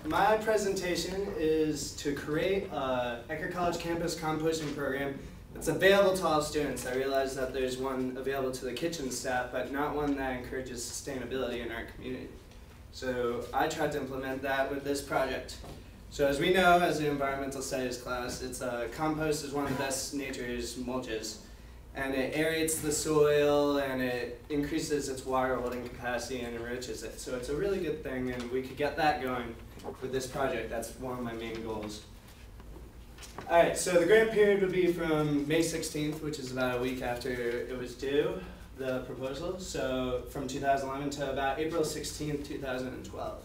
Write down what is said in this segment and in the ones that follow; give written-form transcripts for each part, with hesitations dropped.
my presentation is to create a Eckerd College campus composting program that's available to all students. I realize that there's one available to the kitchen staff, but not one that encourages sustainability in our community. So I tried to implement that with this project. So as we know, as an environmental studies class, compost is one of the best nature's mulches. And it aerates the soil, and it increases its water holding capacity and enriches it. So it's a really good thing, and we could get that going with this project. That's one of my main goals. All right, so the grant period would be from May 16th, which is about a week after it was due, the proposal. So from 2011 to about April 16th, 2012,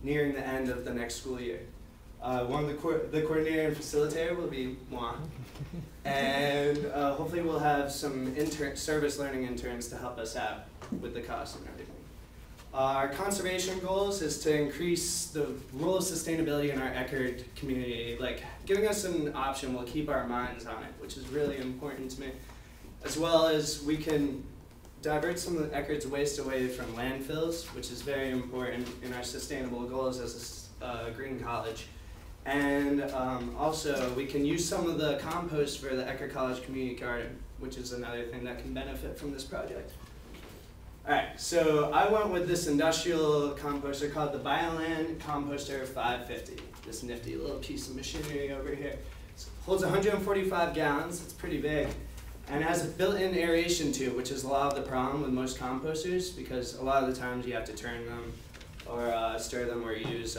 nearing the end of the next school year. The coordinator and facilitator will be moi. And hopefully we'll have some service learning interns to help us out with the cost and everything. Our conservation goals is to increase the role of sustainability in our Eckerd community. Like, giving us an option will keep our minds on it, which is really important to me. As well as we can divert some of the Eckerd's waste away from landfills, which is very important in our sustainable goals as a green college. And also, we can use some of the compost for the Eckerd College Community Garden, which is another thing that can benefit from this project. All right, so I went with this industrial composter called the Bioland Composter 550. This nifty little piece of machinery over here. It holds 145 gallons, it's pretty big. And it has a built-in aeration tube, which is a lot of the problem with most composters, because a lot of the times you have to turn them or stir them or use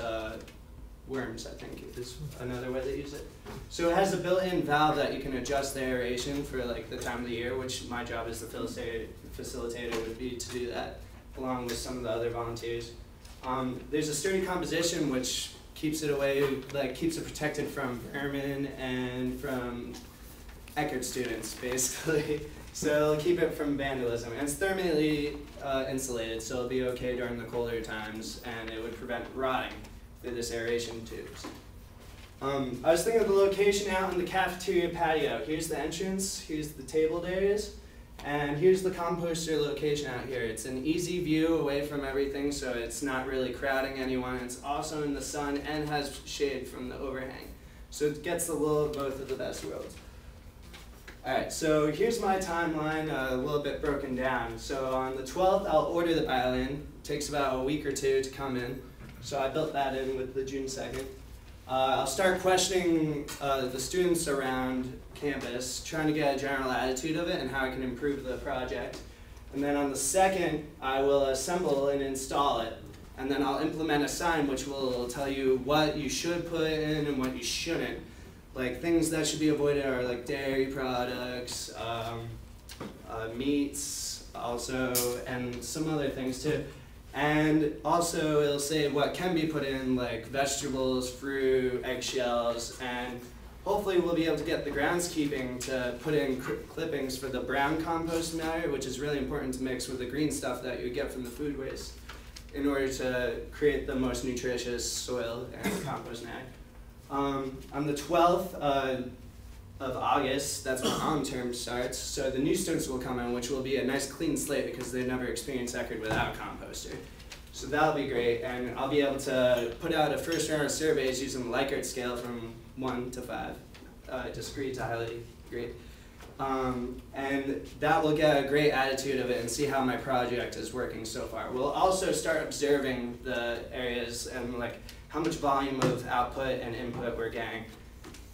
worms, I think is another way they use it. So it has a built-in valve that you can adjust the aeration for like the time of the year, which my job as the facilitator would be to do that, along with some of the other volunteers. There's a sturdy composition which keeps it away, like keeps it protected from vermin and from Eckerd students, basically. So it'll keep it from vandalism. And it's thermally insulated, so it'll be okay during the colder times, and it would prevent rotting through this aeration tubes. I was thinking of the location out in the cafeteria patio. Here's the entrance, here's the tabled areas, and here's the composter location out here. It's an easy view away from everything, so it's not really crowding anyone. It's also in the sun and has shade from the overhang. So it gets a little of both of the best worlds. Alright, so here's my timeline, a little bit broken down. So on the 12th, I'll order the Bioland. It takes about a week or two to come in. So I built that in with the June 2nd. I'll start questioning the students around campus, trying to get a general attitude of it and how I can improve the project. And then on the 2nd, I will assemble and install it. And then I'll implement a sign which will tell you what you should put in and what you shouldn't. Like things that should be avoided are like dairy products, meats also, and some other things too. And also it'll say what can be put in, like vegetables, fruit, eggshells, and hopefully we'll be able to get the groundskeeping to put in clippings for the brown compost matter, which is really important to mix with the green stuff that you get from the food waste in order to create the most nutritious soil and compost matter. On the 12th of August, that's when autumn term starts, so the new students will come in, which will be a nice clean slate because they've never experienced Eckerd without a composter. So that'll be great, and I'll be able to put out a first round of surveys using the Likert scale from 1 to 5, discrete to highly great. And that will get a great attitude of it and see how my project is working so far. We'll also start observing the areas and like how much volume of output and input we're getting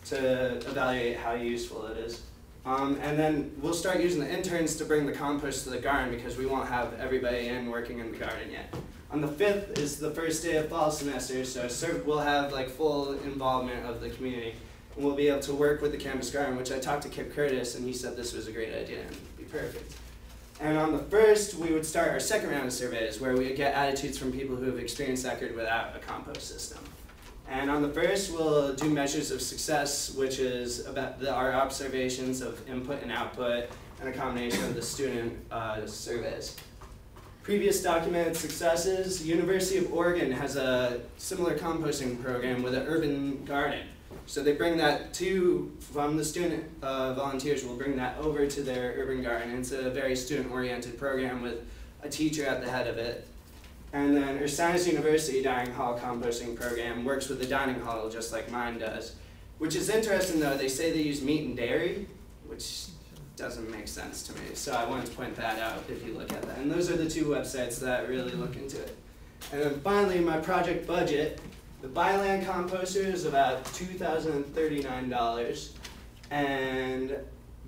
to evaluate how useful it is. And then we'll start using the interns to bring the compost to the garden because we won't have everybody in working in the garden yet. On the 5th is the first day of fall semester, so we'll have like full involvement of the community. And we'll be able to work with the campus garden, which I talked to Kip Curtis and he said this was a great idea and it'd be perfect. And on the 1st, we would start our second round of surveys where we would get attitudes from people who have experienced Eckerd without a compost system. And on the 1st, we'll do measures of success, which is about our observations of input and output and a combination of the student surveys. Previous documented successes, University of Oregon has a similar composting program with an urban garden. So they bring that from the student volunteers will bring that over to their urban garden. It's a very student-oriented program with a teacher at the head of it. And then Ursinus University Dining Hall Composting Program works with the dining hall just like mine does. Which is interesting though, they say they use meat and dairy, which doesn't make sense to me. So I wanted to point that out if you look at that. And those are the two websites that really look into it. And then finally, my project budget. The Byland composter is about $2,039. And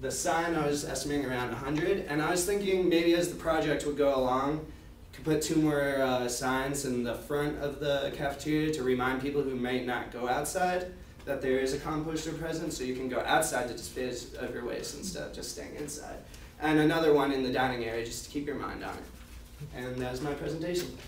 the sign I was estimating around $100. And I was thinking maybe as the project would go along, you could put 2 more signs in the front of the cafeteria to remind people who might not go outside that there is a composter present, so you can go outside to dispose of your waste instead of just staying inside. And another one in the dining area just to keep your mind on it. And that was my presentation.